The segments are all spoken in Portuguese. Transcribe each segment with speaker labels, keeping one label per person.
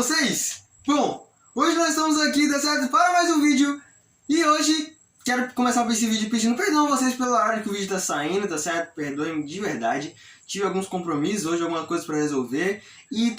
Speaker 1: vocês? Bom, hoje nós estamos aqui, tá certo? Para mais um vídeo. E hoje quero começar esse vídeo pedindo perdão a vocês pelo horário que o vídeo tá saindo, tá certo? Perdoem de verdade. Tive alguns compromissos hoje, alguma coisa pra resolver. E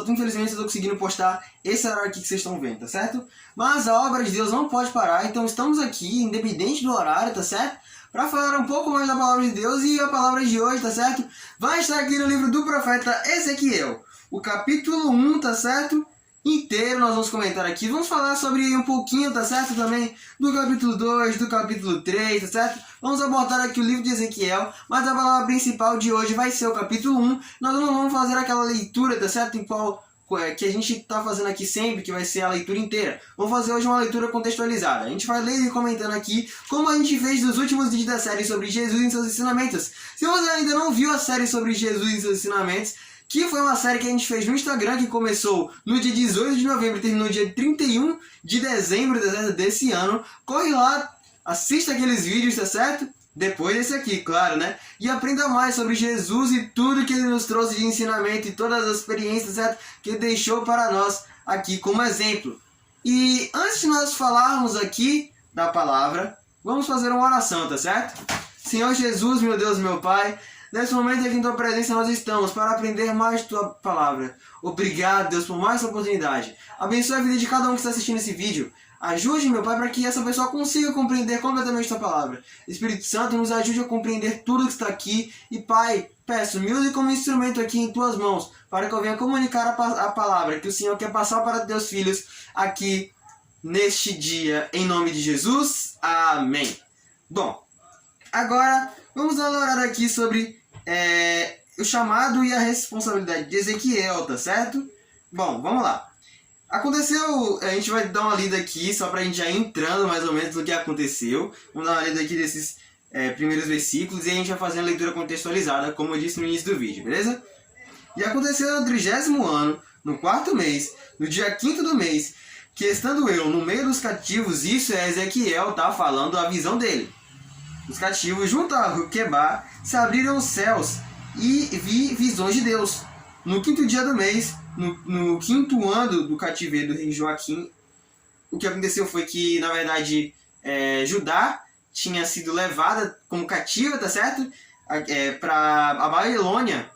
Speaker 1: infelizmente eu tô conseguindo postar esse horário aqui que vocês estão vendo, tá certo? Mas a obra de Deus não pode parar, então estamos aqui, independente do horário, tá certo? Para falar um pouco mais da palavra de Deus, e a palavra de hoje, tá certo? Vai estar aqui no livro do profeta Ezequiel, o capítulo 1, tá certo? Inteiro nós vamos comentar aqui, vamos falar sobre um pouquinho, tá certo? Também do capítulo 2, do capítulo 3, tá certo? Vamos abordar aqui o livro de Ezequiel, mas a palavra principal de hoje vai ser o capítulo 1. Nós não vamos fazer aquela leitura, tá certo? Em qual que a gente está fazendo aqui sempre, que vai ser a leitura inteira. Vamos fazer hoje uma leitura contextualizada. A gente vai ler e comentando aqui como a gente fez nos últimos vídeos da série sobre Jesus e seus ensinamentos. Se você ainda não viu a série sobre Jesus e seus ensinamentos, que foi uma série que a gente fez no Instagram, que começou no dia 18 de novembro e terminou no dia 31 de dezembro desse ano, corre lá, assista aqueles vídeos, tá certo? Depois desse aqui, claro, né? E aprenda mais sobre Jesus e tudo que ele nos trouxe de ensinamento e todas as experiências, certo? Que ele deixou para nós aqui como exemplo. E antes de nós falarmos aqui da palavra, vamos fazer uma oração, tá certo? Senhor Jesus, meu Deus, meu Pai, nesse momento aqui em Tua presença nós estamos para aprender mais de Tua palavra. Obrigado, Deus, por mais essa oportunidade. Abençoe a vida de cada um que está assistindo esse vídeo. Ajude, meu Pai, para que essa pessoa consiga compreender completamente Tua palavra. Espírito Santo, nos ajude a compreender tudo que está aqui. E, Pai, peço, me use como instrumento aqui em Tuas mãos, para que eu venha comunicar a palavra que o Senhor quer passar para Teus filhos aqui neste dia. Em nome de Jesus. Amém. Bom, agora vamos orar aqui sobre o chamado e a responsabilidade de Ezequiel, tá certo? Bom, vamos lá. Aconteceu, a gente vai dar uma lida aqui, só pra gente já ir entrando mais ou menos no que aconteceu. Vamos dar uma lida aqui desses primeiros versículos e a gente vai fazer a leitura contextualizada, como eu disse no início do vídeo, beleza? E aconteceu no 30º ano, no 4º mês, no dia 5º do mês, que estando eu no meio dos cativos, isso é Ezequiel, tá falando a visão dele. Os cativos, junto a Quebar, se abriram os céus e vi visões de Deus. No 5º dia do mês, no 5º ano do cativeiro do rei Joaquim, o que aconteceu foi que, na verdade, Judá tinha sido levada como cativa, tá certo? Para a Babilônia.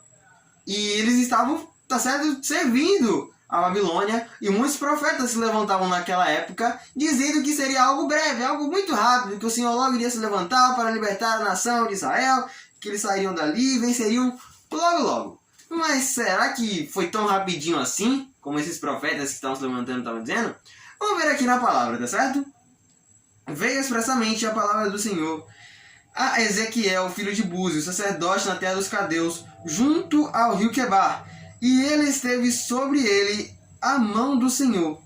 Speaker 1: E eles estavam, tá certo, servindo a Babilônia. E muitos profetas se levantavam naquela época, dizendo que seria algo breve, algo muito rápido, que o Senhor logo iria se levantar para libertar a nação de Israel, que eles sairiam dali e venceriam logo logo. Mas será que foi tão rapidinho assim, como esses profetas que estavam se levantando estavam dizendo? Vamos ver aqui na palavra, tá certo? Veio expressamente a palavra do Senhor a Ezequiel, filho de Búzio, sacerdote na terra dos Cadeus, junto ao rio Quebar, e ele esteve sobre ele a mão do Senhor.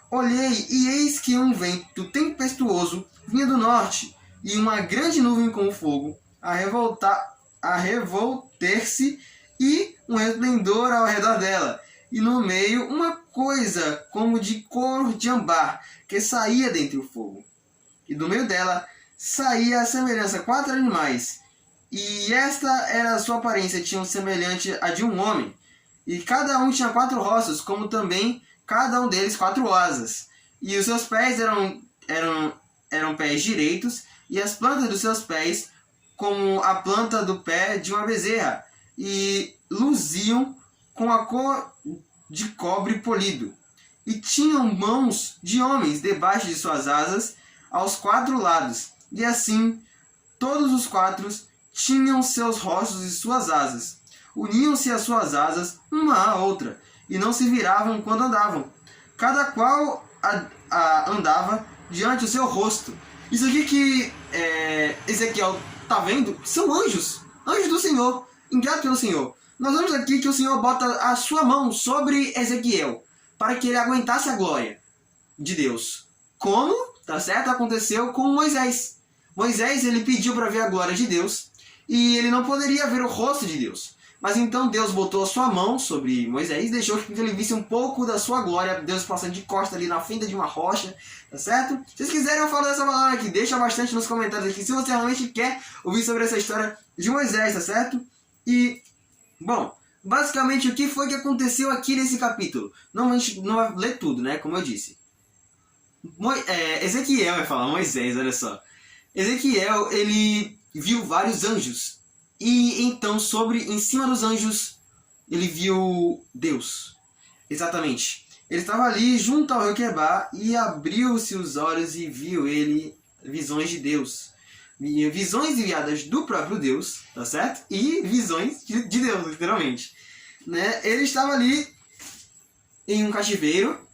Speaker 1: Olhei, e eis que um vento tempestuoso vinha do norte, e uma grande nuvem com fogo, a revolter-se, e um resplendor ao redor dela, e no meio uma coisa como de cor de ambar, que saía dentre o fogo. E do meio dela saía a semelhança 4 animais, e esta era a sua aparência, tinha semelhante a de um homem, e cada um tinha 4 rostos, como também cada um deles 4 asas, e os seus pés eram pés direitos, e as plantas dos seus pés como a planta do pé de uma bezerra, e luziam com a cor de cobre polido, e tinham mãos de homens debaixo de suas asas aos 4 lados, e assim todos os 4 tinham seus rostos e suas asas. Uniam-se as suas asas uma à outra, e não se viravam quando andavam, cada qual andava diante do seu rosto. Isso aqui que Ezequiel está vendo são anjos do Senhor, enviados pelo Senhor. Nós vemos aqui que o Senhor bota a sua mão sobre Ezequiel, para que ele aguentasse a glória de Deus. Como, tá certo, aconteceu com Moisés. Moisés, ele pediu para ver a glória de Deus, e ele não poderia ver o rosto de Deus. Mas então Deus botou a sua mão sobre Moisés, deixou que ele visse um pouco da sua glória, Deus passando de costa ali na fenda de uma rocha, tá certo? Se vocês quiserem eu falo dessa palavra aqui, deixa bastante nos comentários aqui, se você realmente quer ouvir sobre essa história de Moisés, tá certo? E, bom, basicamente, o que foi que aconteceu aqui nesse capítulo? Não, a gente não vai ler tudo, né? Como eu disse. Ezequiel vai falar, Moisés, olha só. Ezequiel, ele viu vários anjos. E então, em cima dos anjos, ele viu Deus. Exatamente. Ele estava ali junto ao rio Quebar e abriu-se os olhos e viu ele visões de Deus. Visões enviadas do próprio Deus, tá certo? E visões de Deus, literalmente. Né? Ele estava ali em um cativeiro,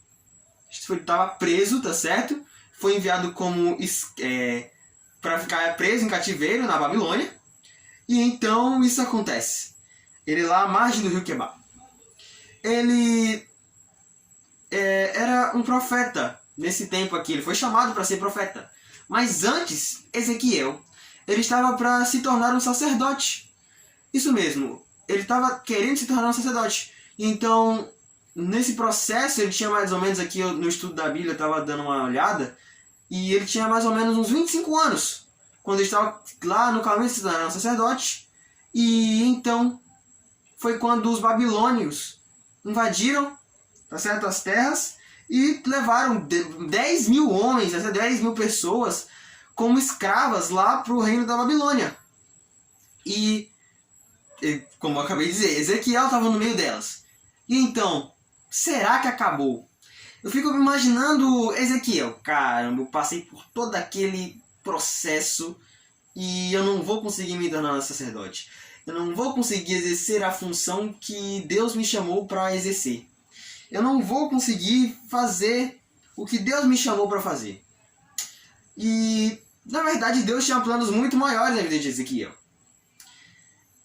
Speaker 1: estava preso, tá certo? Foi enviado como para ficar preso em cativeiro na Babilônia. E então isso acontece. Ele lá à margem do rio Quebar. Ele era um profeta nesse tempo aqui. Ele foi chamado para ser profeta. Mas antes, Ezequiel, ele estava para se tornar um sacerdote. Isso mesmo. Ele estava querendo se tornar um sacerdote. Então, nesse processo, ele tinha mais ou menos aqui no estudo da Bíblia, eu estava dando uma olhada, e ele tinha mais ou menos uns 25 anos, quando ele estava lá no caminho de se tornar um sacerdote. E então, foi quando os babilônios invadiram, tá certo, as terras e levaram 10 mil homens, 10 mil pessoas como escravas lá para o reino da Babilônia. E, como eu acabei de dizer, Ezequiel estava no meio delas. E então, será que acabou? Eu fico imaginando Ezequiel. Caramba, eu passei por todo aquele processo e eu não vou conseguir me tornar um sacerdote. Eu não vou conseguir exercer a função que Deus me chamou para exercer. Eu não vou conseguir fazer o que Deus me chamou para fazer. E, na verdade, Deus tinha planos muito maiores na vida de Ezequiel.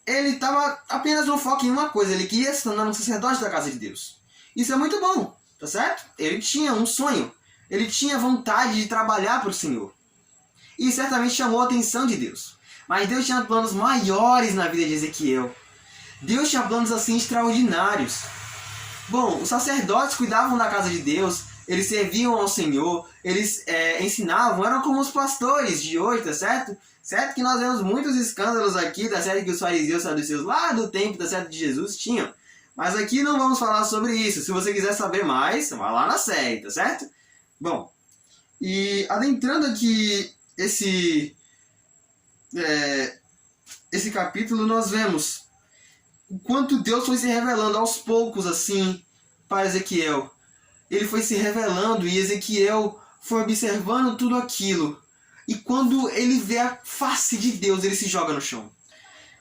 Speaker 1: Ele estava apenas no foco em uma coisa. Ele queria se tornar um sacerdote da casa de Deus. Isso é muito bom, tá certo? Ele tinha um sonho. Ele tinha vontade de trabalhar para o Senhor. E certamente chamou a atenção de Deus. Mas Deus tinha planos maiores na vida de Ezequiel. Deus tinha planos assim extraordinários. Bom, os sacerdotes cuidavam da casa de Deus, eles serviam ao Senhor, eles ensinavam, eram como os pastores de hoje, tá certo? Certo que nós vemos muitos escândalos aqui, tá certo, que os fariseus saduceus lá do tempo, tá certo, de Jesus tinham. Mas aqui não vamos falar sobre isso. Se você quiser saber mais, vá lá na série, tá certo? Bom, e adentrando aqui esse capítulo, nós vemos o quanto Deus foi se revelando aos poucos assim para Ezequiel. Ele foi se revelando e Ezequiel foi observando tudo aquilo. E quando ele vê a face de Deus, ele se joga no chão.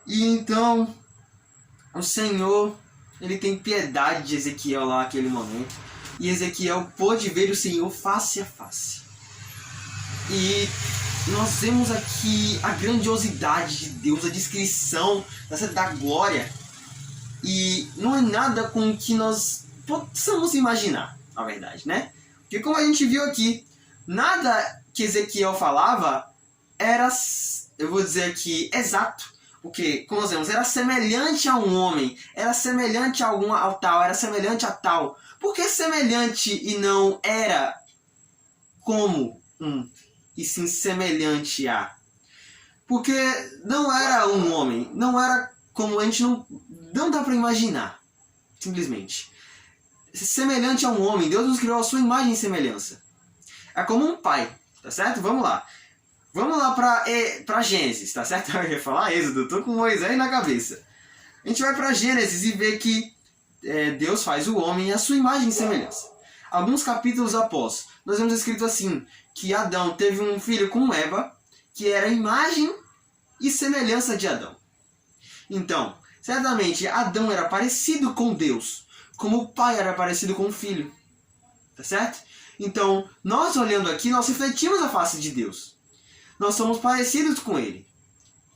Speaker 1: E então o Senhor, ele tem piedade de Ezequiel lá naquele momento. E Ezequiel pôde ver o Senhor face a face. E nós vemos aqui a grandiosidade de Deus, a descrição da glória. E não é nada com o que nós possamos imaginar, na verdade, né? Porque como a gente viu aqui, nada que Ezequiel falava era, eu vou dizer aqui, exato. Porque, como nós vemos, era semelhante a um homem, era semelhante ao tal, era semelhante a tal. Por que semelhante e não era como um, e sim semelhante a? Porque não era um homem, não era como a gente não dá para imaginar, simplesmente. Semelhante a um homem, Deus nos criou a sua imagem e semelhança. É como um pai, tá certo? Vamos lá. Vamos lá para Gênesis, tá certo? Eu ia falar Êxodo, tô com Moisés na cabeça. A gente vai para Gênesis e vê que Deus faz o homem a sua imagem e semelhança. Alguns capítulos após, nós vemos escrito assim, que Adão teve um filho com Eva, que era a imagem e semelhança de Adão. Então, certamente Adão era parecido com Deus, como o pai era parecido com o filho. Tá certo? Então, nós olhando aqui, nós refletimos a face de Deus. Nós somos parecidos com Ele.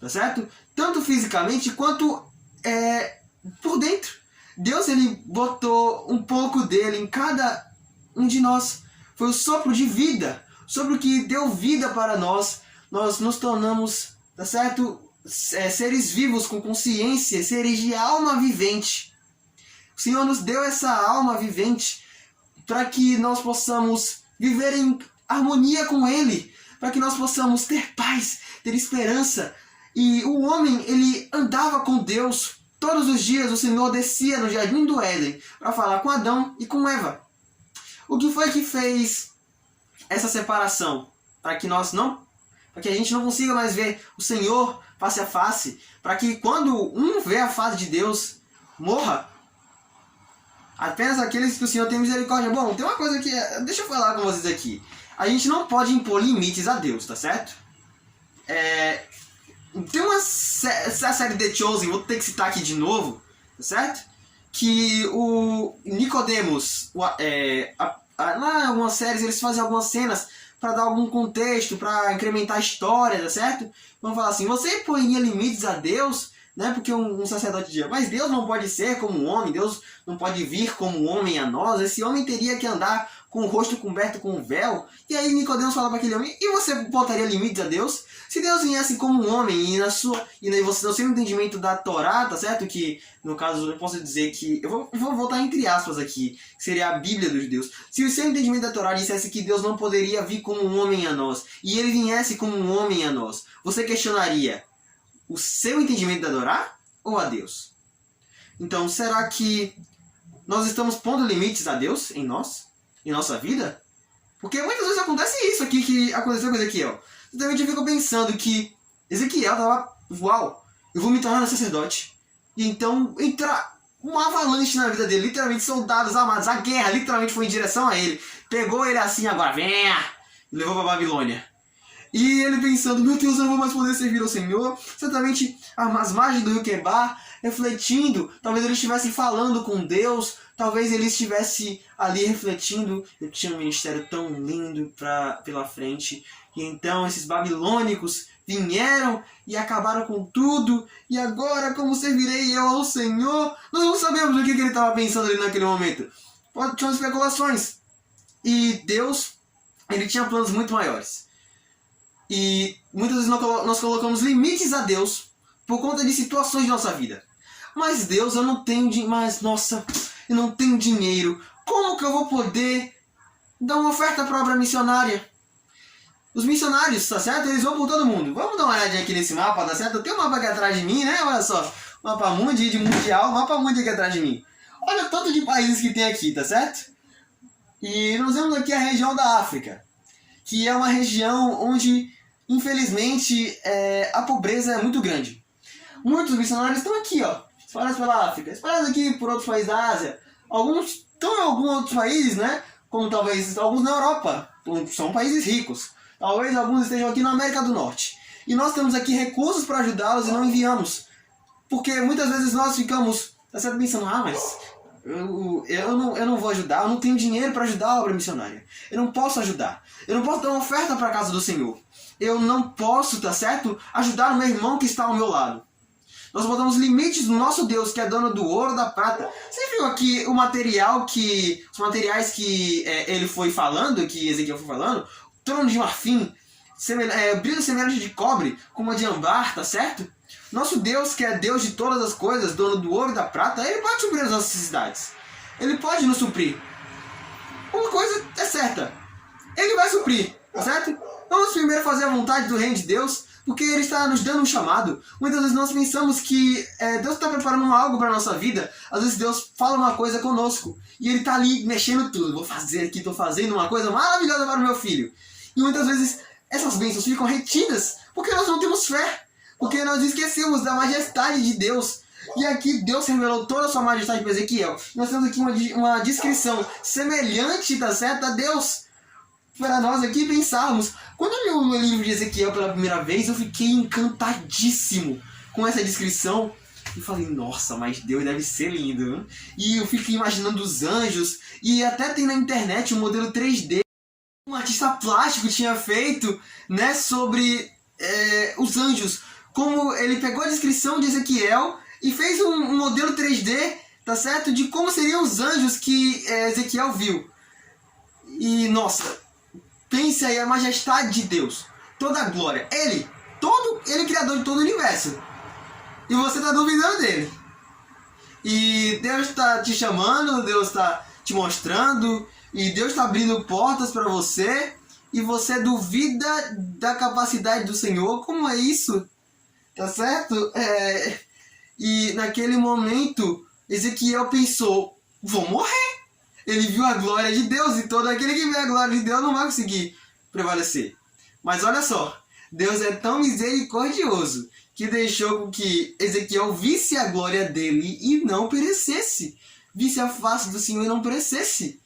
Speaker 1: Tá certo? Tanto fisicamente quanto por dentro. Deus, Ele botou um pouco dele em cada um de nós. Foi o sopro de vida. O sopro que deu vida para nós. Nós nos tornamos, tá certo? Seres vivos com consciência, seres de alma vivente. O Senhor nos deu essa alma vivente para que nós possamos viver em harmonia com Ele, para que nós possamos ter paz, ter esperança. E o homem, ele andava com Deus Todos os dias o Senhor descia no jardim do Éden para falar com Adão e com Eva. O que foi que fez essa separação? Para que a gente não consiga mais ver o Senhor face a face, para que quando um vê a face de Deus, morra apenas aqueles que o Senhor tem misericórdia. Bom, tem uma coisa que... Deixa eu falar com vocês aqui. A gente não pode impor limites a Deus, tá certo? Tem uma série The Chosen, vou ter que citar aqui de novo, tá certo? Que o Nicodemos, lá em algumas séries eles fazem algumas cenas para dar algum contexto, para incrementar a história, tá certo? Vamos falar assim, você põeria limites a Deus, né? Porque um sacerdote diz, mas Deus não pode ser como um homem, Deus não pode vir como um homem a nós, esse homem teria que andar com o rosto coberto com um véu. E aí Nicodemos fala para aquele homem, e você botaria limites a Deus? Se Deus viesse como um homem e você no seu entendimento da Torá, tá certo? Que, no caso, eu posso dizer que... Eu vou voltar entre aspas aqui, que seria a Bíblia dos judeus. Se o seu entendimento da Torá dissesse que Deus não poderia vir como um homem a nós, e ele viesse como um homem a nós, você questionaria o seu entendimento da Torá ou a Deus? Então, será que nós estamos pondo limites a Deus em nossa vida? Porque muitas vezes acontece isso aqui que aconteceu com Ezequiel. Então eu fico pensando que Ezequiel tava, uau, eu vou me tornar um sacerdote. E então entra uma avalanche na vida dele, literalmente soldados armados, a guerra literalmente foi em direção a ele. Pegou ele assim, agora venha, e levou para Babilônia. E ele pensando, meu Deus, eu não vou mais poder servir ao Senhor. Certamente as margens do rio Quebar, refletindo, talvez ele estivesse falando com Deus, talvez ele estivesse ali refletindo, eu tinha um ministério tão lindo pela frente. E então esses babilônicos vieram e acabaram com tudo. E agora como servirei eu ao Senhor? Nós não sabemos o que ele estava pensando ali naquele momento. Tinham especulações. E Deus, ele tinha planos muito maiores. E muitas vezes nós colocamos limites a Deus por conta de situações de nossa vida. Mas Deus, eu não tenho eu não tenho dinheiro. Como que eu vou poder dar uma oferta para a obra missionária? Os missionários, tá certo? Eles vão por todo mundo. Vamos dar uma olhadinha aqui nesse mapa, tá certo? Tem um mapa aqui atrás de mim, né? Olha só. Mapa mundi de mundial, mapa mundi aqui atrás de mim. Olha o tanto de países que tem aqui, tá certo? E nós vemos aqui a região da África, que é uma região onde, infelizmente, a pobreza é muito grande. Muitos missionários estão aqui, ó, espalhados pela África, espalhados aqui por outros países da Ásia. Alguns estão em alguns outros países, né? Como talvez alguns na Europa, são países ricos. Talvez alguns estejam aqui na América do Norte. E nós temos aqui recursos para ajudá-los e não enviamos. Porque muitas vezes nós ficamos, tá certo, pensando, mas eu não vou ajudar, eu não tenho dinheiro para ajudar a obra missionária. Eu não posso ajudar. Eu não posso dar uma oferta para a casa do Senhor. Eu não posso, tá certo, ajudar o meu irmão que está ao meu lado. Nós botamos limites no nosso Deus, que é dono do ouro, da prata. Você viu aqui os materiais que ele foi falando, que Ezequiel foi falando? Trono de marfim, brilho semelhante de cobre, como a de ambar, tá certo? Nosso Deus, que é Deus de todas as coisas, dono do ouro e da prata, ele pode suprir as nossas necessidades. Ele pode nos suprir. Uma coisa é certa, ele vai suprir, tá certo? Vamos primeiro fazer a vontade do reino de Deus, porque ele está nos dando um chamado. Muitas vezes nós pensamos que Deus está preparando algo para a nossa vida. Às vezes Deus fala uma coisa conosco e ele está ali mexendo tudo. Vou fazer aqui, estou fazendo uma coisa maravilhosa para o meu filho. E muitas vezes essas bênçãos ficam retidas porque nós não temos fé. Porque nós esquecemos da majestade de Deus. E aqui Deus revelou toda a sua majestade para Ezequiel. Nós temos aqui uma descrição semelhante, tá certo, a Deus. Para nós aqui pensarmos. Quando eu li o livro de Ezequiel pela primeira vez, eu fiquei encantadíssimo com essa descrição. E falei, nossa, mas Deus deve ser lindo, né? E eu fiquei imaginando os anjos. E até tem na internet um modelo 3D. Um artista plástico tinha feito, né, sobre os anjos. Como ele pegou a descrição de Ezequiel e fez um modelo 3D, tá certo? De como seriam os anjos que Ezequiel viu. E, nossa, pense aí a majestade de Deus. Toda a glória. Ele é criador de todo o universo. E você está duvidando dele. E Deus está te chamando, Deus está te mostrando, e Deus está abrindo portas para você, e você duvida da capacidade do Senhor. Como é isso? Tá certo? E naquele momento, Ezequiel pensou, vou morrer. Ele viu a glória de Deus e todo aquele que vê a glória de Deus não vai conseguir prevalecer. Mas olha só, Deus é tão misericordioso que deixou com que Ezequiel visse a glória dele e não perecesse. Visse a face do Senhor e não perecesse.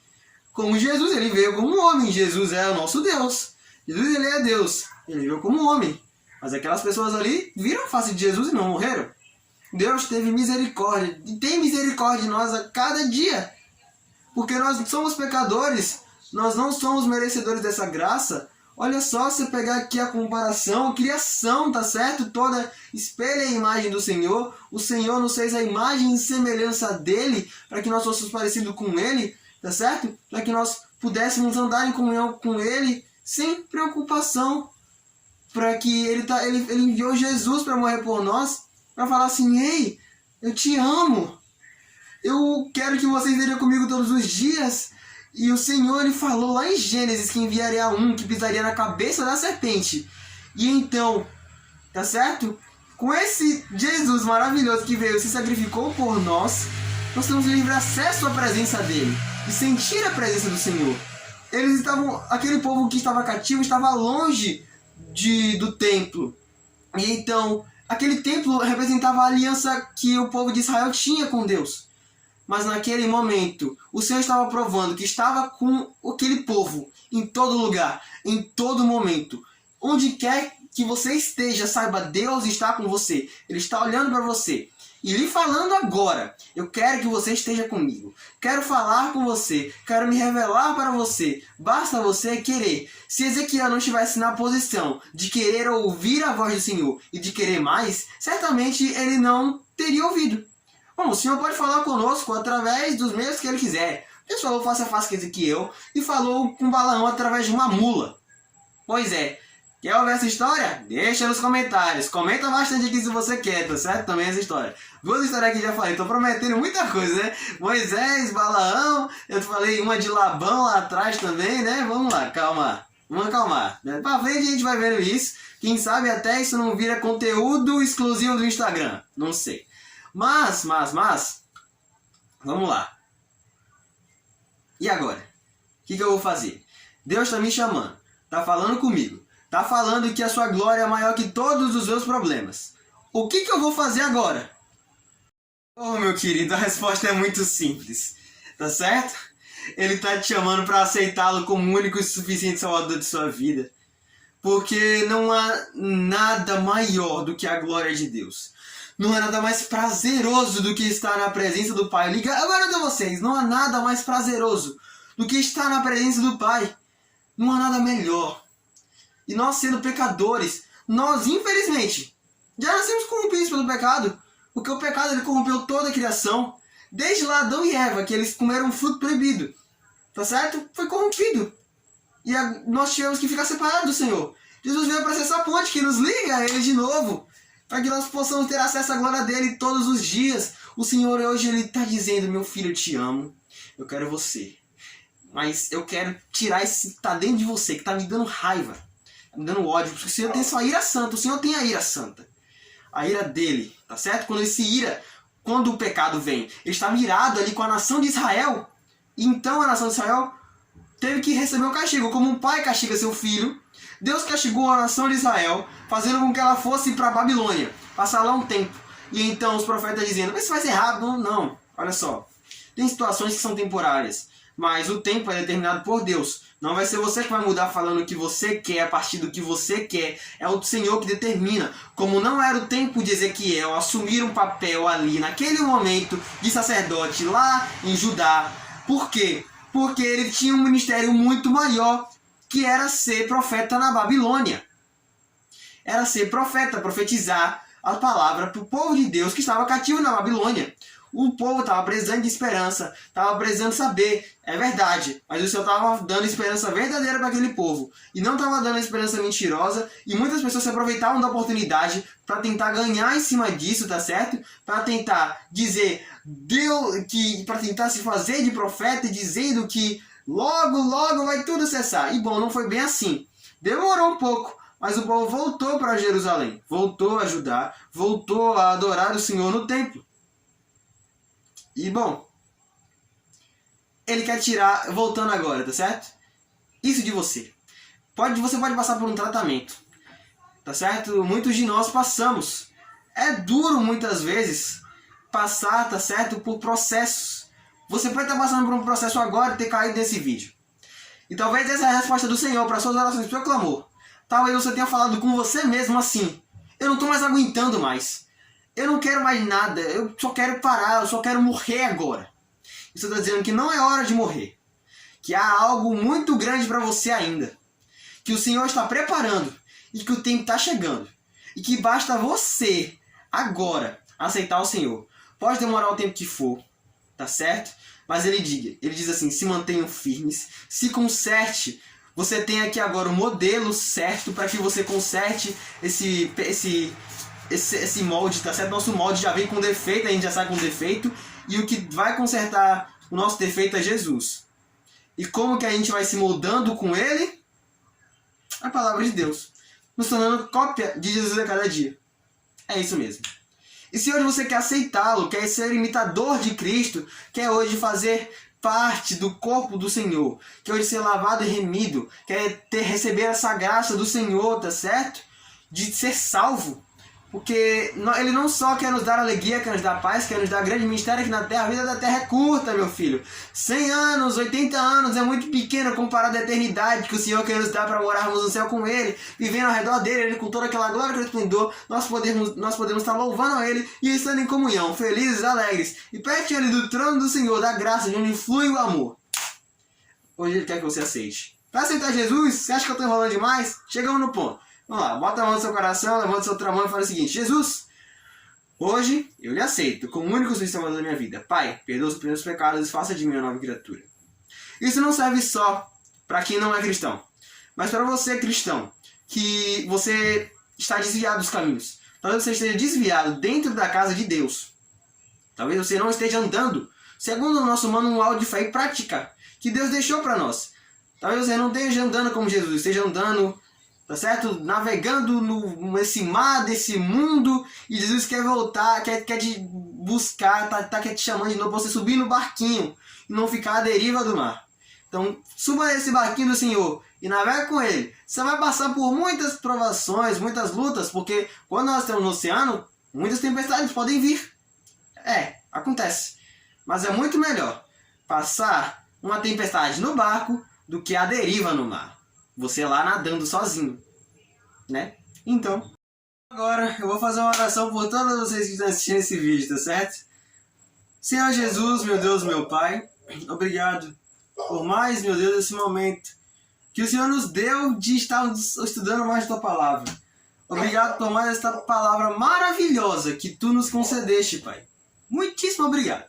Speaker 1: Como Jesus, ele veio como um homem. Jesus é o nosso Deus. Jesus, ele é Deus. Ele veio como um homem. Mas aquelas pessoas ali viram a face de Jesus e não morreram. Deus teve misericórdia e tem misericórdia de nós a cada dia. Porque nós somos pecadores, nós não somos merecedores dessa graça. Olha só, você pegar aqui a comparação, a criação, tá certo? Toda espelha a imagem do Senhor. O Senhor nos fez a imagem e semelhança dele, para que nós fôssemos parecidos com ele, tá certo? Para que nós pudéssemos andar em comunhão com ele sem preocupação. Para que ele enviou Jesus para morrer por nós, para falar assim, ei, eu te amo. Eu quero que você esteja comigo todos os dias. E o Senhor, ele falou lá em Gênesis que enviaria um que pisaria na cabeça da serpente. E então, tá certo? Com esse Jesus maravilhoso que veio e se sacrificou por nós, nós temos livre acesso à presença dele e sentir a presença do Senhor. Eles estavam, aquele povo que estava cativo estava longe do templo. E então, aquele templo representava a aliança que o povo de Israel tinha com Deus. Mas naquele momento, o Senhor estava provando que estava com aquele povo em todo lugar, em todo momento. Onde quer que você esteja, saiba, Deus está com você. Ele está olhando para você e lhe falando agora. Eu quero que você esteja comigo. Quero falar com você. Quero me revelar para você. Basta você querer. Se Ezequiel não estivesse na posição de querer ouvir a voz do Senhor e de querer mais, certamente ele não teria ouvido. Bom, o Senhor pode falar conosco através dos meios que ele quiser. Deus falou face a face com Ezequiel e falou com Balaão através de uma mula. Pois é. Quer ouvir essa história? Deixa nos comentários. Comenta bastante aqui se você quer, tá certo? Também essa história. Duas histórias que já falei. Tô prometendo muita coisa, né? Moisés, Balaão. Eu falei uma de Labão lá atrás também, né? Vamos lá, calma. Vamos acalmar. Pra frente a gente vai vendo isso. Quem sabe até isso não vira conteúdo exclusivo do Instagram. Não sei. Mas, vamos lá. E agora? O que eu vou fazer? Deus está me chamando, está falando comigo, está falando que a sua glória é maior que todos os meus problemas. O que eu vou fazer agora? Oh, meu querido, a resposta é muito simples, tá certo? Ele está te chamando para aceitá-lo como o único e suficiente salvador de sua vida. Porque não há nada maior do que a glória de Deus. Não há nada mais prazeroso do que estar na presença do Pai. Liga agora de vocês. Não há nada mais prazeroso do que estar na presença do Pai. Não há nada melhor. E nós sendo pecadores, nós infelizmente já nascemos corrompidos pelo pecado. Porque o pecado ele corrompeu toda a criação. Desde lá Adão e Eva, que eles comeram um fruto proibido. Tá certo? Foi corrompido. E nós tivemos que ficar separados do Senhor. Jesus veio para ser essa ponte que nos liga a Ele de novo. Para que nós possamos ter acesso à glória dele todos os dias. O Senhor hoje ele está dizendo, meu filho, eu te amo, eu quero você. Mas eu quero tirar esse que está dentro de você, que está me dando raiva, está me dando ódio. Porque o Senhor tem sua ira santa, o Senhor tem a ira santa. A ira dele, tá certo? Quando ele se ira, quando o pecado vem, ele estava irado ali com a nação de Israel. E então a nação de Israel teve que receber um castigo. Como um pai castiga seu filho, Deus castigou a nação de Israel, fazendo com que ela fosse para a Babilônia, passar lá um tempo. E então os profetas dizendo, mas isso vai ser rápido. Não, olha só. Tem situações que são temporárias, mas o tempo é determinado por Deus. Não vai ser você que vai mudar falando o que você quer, a partir do que você quer. É o Senhor que determina. Como não era o tempo de Ezequiel assumir um papel ali, naquele momento, de sacerdote lá em Judá. Por quê? Porque ele tinha um ministério muito maior, que era ser profeta na Babilônia. Era ser profeta, profetizar a palavra para o povo de Deus que estava cativo na Babilônia. O povo estava precisando de esperança, estava precisando saber, é verdade, mas o Senhor estava dando esperança verdadeira para aquele povo. E não estava dando esperança mentirosa, e muitas pessoas se aproveitavam da oportunidade para tentar ganhar em cima disso, tá certo? Para tentar dizer, para tentar se fazer de profeta, dizendo que logo vai tudo cessar. E bom, não foi bem assim. Demorou um pouco, Mas o povo voltou para Jerusalém, voltou a Judá, voltou a adorar o Senhor no templo. E bom, ele quer tirar, voltando agora, tá certo? Isso de você. Você pode passar por um tratamento, tá certo? Muitos de nós passamos. É duro muitas vezes passar, tá certo? Por processos. Você pode estar passando por um processo agora e ter caído nesse vídeo. E talvez essa é a resposta do Senhor para suas orações, para o seu clamor. Talvez você tenha falado com você mesmo assim: eu não estou mais aguentando mais. Eu não quero mais nada. Eu só quero parar. Eu só quero morrer agora. Isso está dizendo que não é hora de morrer. Que há algo muito grande para você ainda. Que o Senhor está preparando. E que o tempo está chegando. E que basta você, agora, aceitar o Senhor. Pode demorar o tempo que for. Tá certo? Mas ele diz assim: se mantenham firmes. Se conserte. Você tem aqui agora o modelo certo para que você conserte esse molde, tá certo? Nosso molde já vem com defeito, a gente já sai com defeito. E o que vai consertar o nosso defeito é Jesus. E como que a gente vai se moldando com ele? A palavra de Deus. Nos tornando cópia de Jesus a cada dia. É isso mesmo. E se hoje você quer aceitá-lo, quer ser imitador de Cristo, quer hoje fazer parte do corpo do Senhor, quer hoje ser lavado e remido, quer receber essa graça do Senhor, tá certo? De ser salvo. Porque ele não só quer nos dar alegria, quer nos dar paz, quer nos dar grande mistério aqui na terra. A vida da terra é curta, meu filho. 100 anos, 80 anos é muito pequeno comparado à eternidade que o Senhor quer nos dar para morarmos no céu com Ele, vivendo ao redor dele, Ele com toda aquela glória e esplendor. Nós podemos estar louvando a Ele e estando em comunhão, felizes, alegres. E perto Ele do trono do Senhor, da graça, de onde flui o amor. Hoje Ele quer que você aceite. Para aceitar Jesus, você acha que eu estou enrolando demais? Chegamos no ponto. Vamos lá, bota a mão no seu coração, levanta sua outra mão e fala o seguinte: Jesus, hoje eu lhe aceito como o único Salvador da minha vida. Pai, perdoa os meus pecados e faça de mim uma nova criatura. Isso não serve só para quem não é cristão, mas para você cristão, que você está desviado dos caminhos. Talvez você esteja desviado dentro da casa de Deus. Talvez você não esteja andando segundo o nosso manual de fé e prática que Deus deixou para nós. Talvez você não esteja andando como Jesus, esteja andando, tá certo? Navegando nesse mar desse mundo, e Jesus quer voltar, quer te buscar, quer te chamando de novo pra você subir no barquinho e não ficar à deriva do mar. Então, suba nesse barquinho do Senhor e navegue com Ele. Você vai passar por muitas provações, muitas lutas, porque quando nós estamos no oceano, muitas tempestades podem vir. Acontece. Mas é muito melhor passar uma tempestade no barco do que a deriva no mar. Você lá nadando sozinho, né? Então, agora eu vou fazer uma oração por todos vocês que estão assistindo esse vídeo, tá certo? Senhor Jesus, meu Deus, meu Pai, obrigado por mais, meu Deus, esse momento que o Senhor nos deu de estar estudando mais da Tua Palavra. Obrigado por mais esta palavra maravilhosa que Tu nos concedeste, Pai. Muitíssimo obrigado.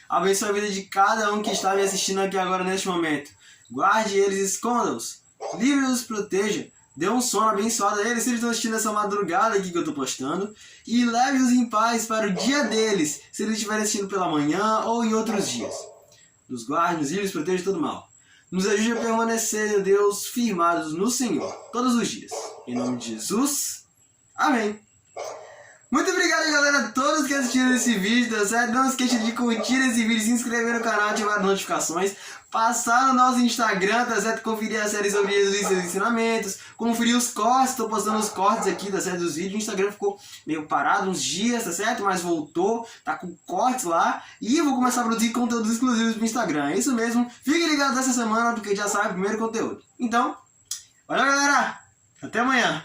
Speaker 1: Abençoe a vida de cada um que está me assistindo aqui agora neste momento. Guarde eles, esconda-os. Livre-os, proteja, dê um sono abençoado a eles se eles estão assistindo essa madrugada aqui que eu estou postando, e leve-os em paz para o dia deles, se eles estiverem assistindo pela manhã ou em outros dias. Nos guarde, nos livre, nos proteja de todo mal. Nos ajude a permanecer, meu Deus, firmados no Senhor, todos os dias. Em nome de Jesus, amém. Muito obrigado, galera, a todos que assistiram esse vídeo, tá certo? Não esqueça de curtir esse vídeo, se inscrever no canal, ativar as notificações, passar no nosso Instagram, tá certo? Conferir a série sobre Jesus e seus ensinamentos, conferir os cortes, tô postando os cortes aqui, tá certo? Dos vídeos. O Instagram ficou meio parado uns dias, tá certo? Mas voltou, tá com cortes lá, e eu vou começar a produzir conteúdos exclusivos pro Instagram. É isso mesmo, fiquem ligados essa semana, porque já sai o primeiro conteúdo. Então, valeu, galera! Até amanhã!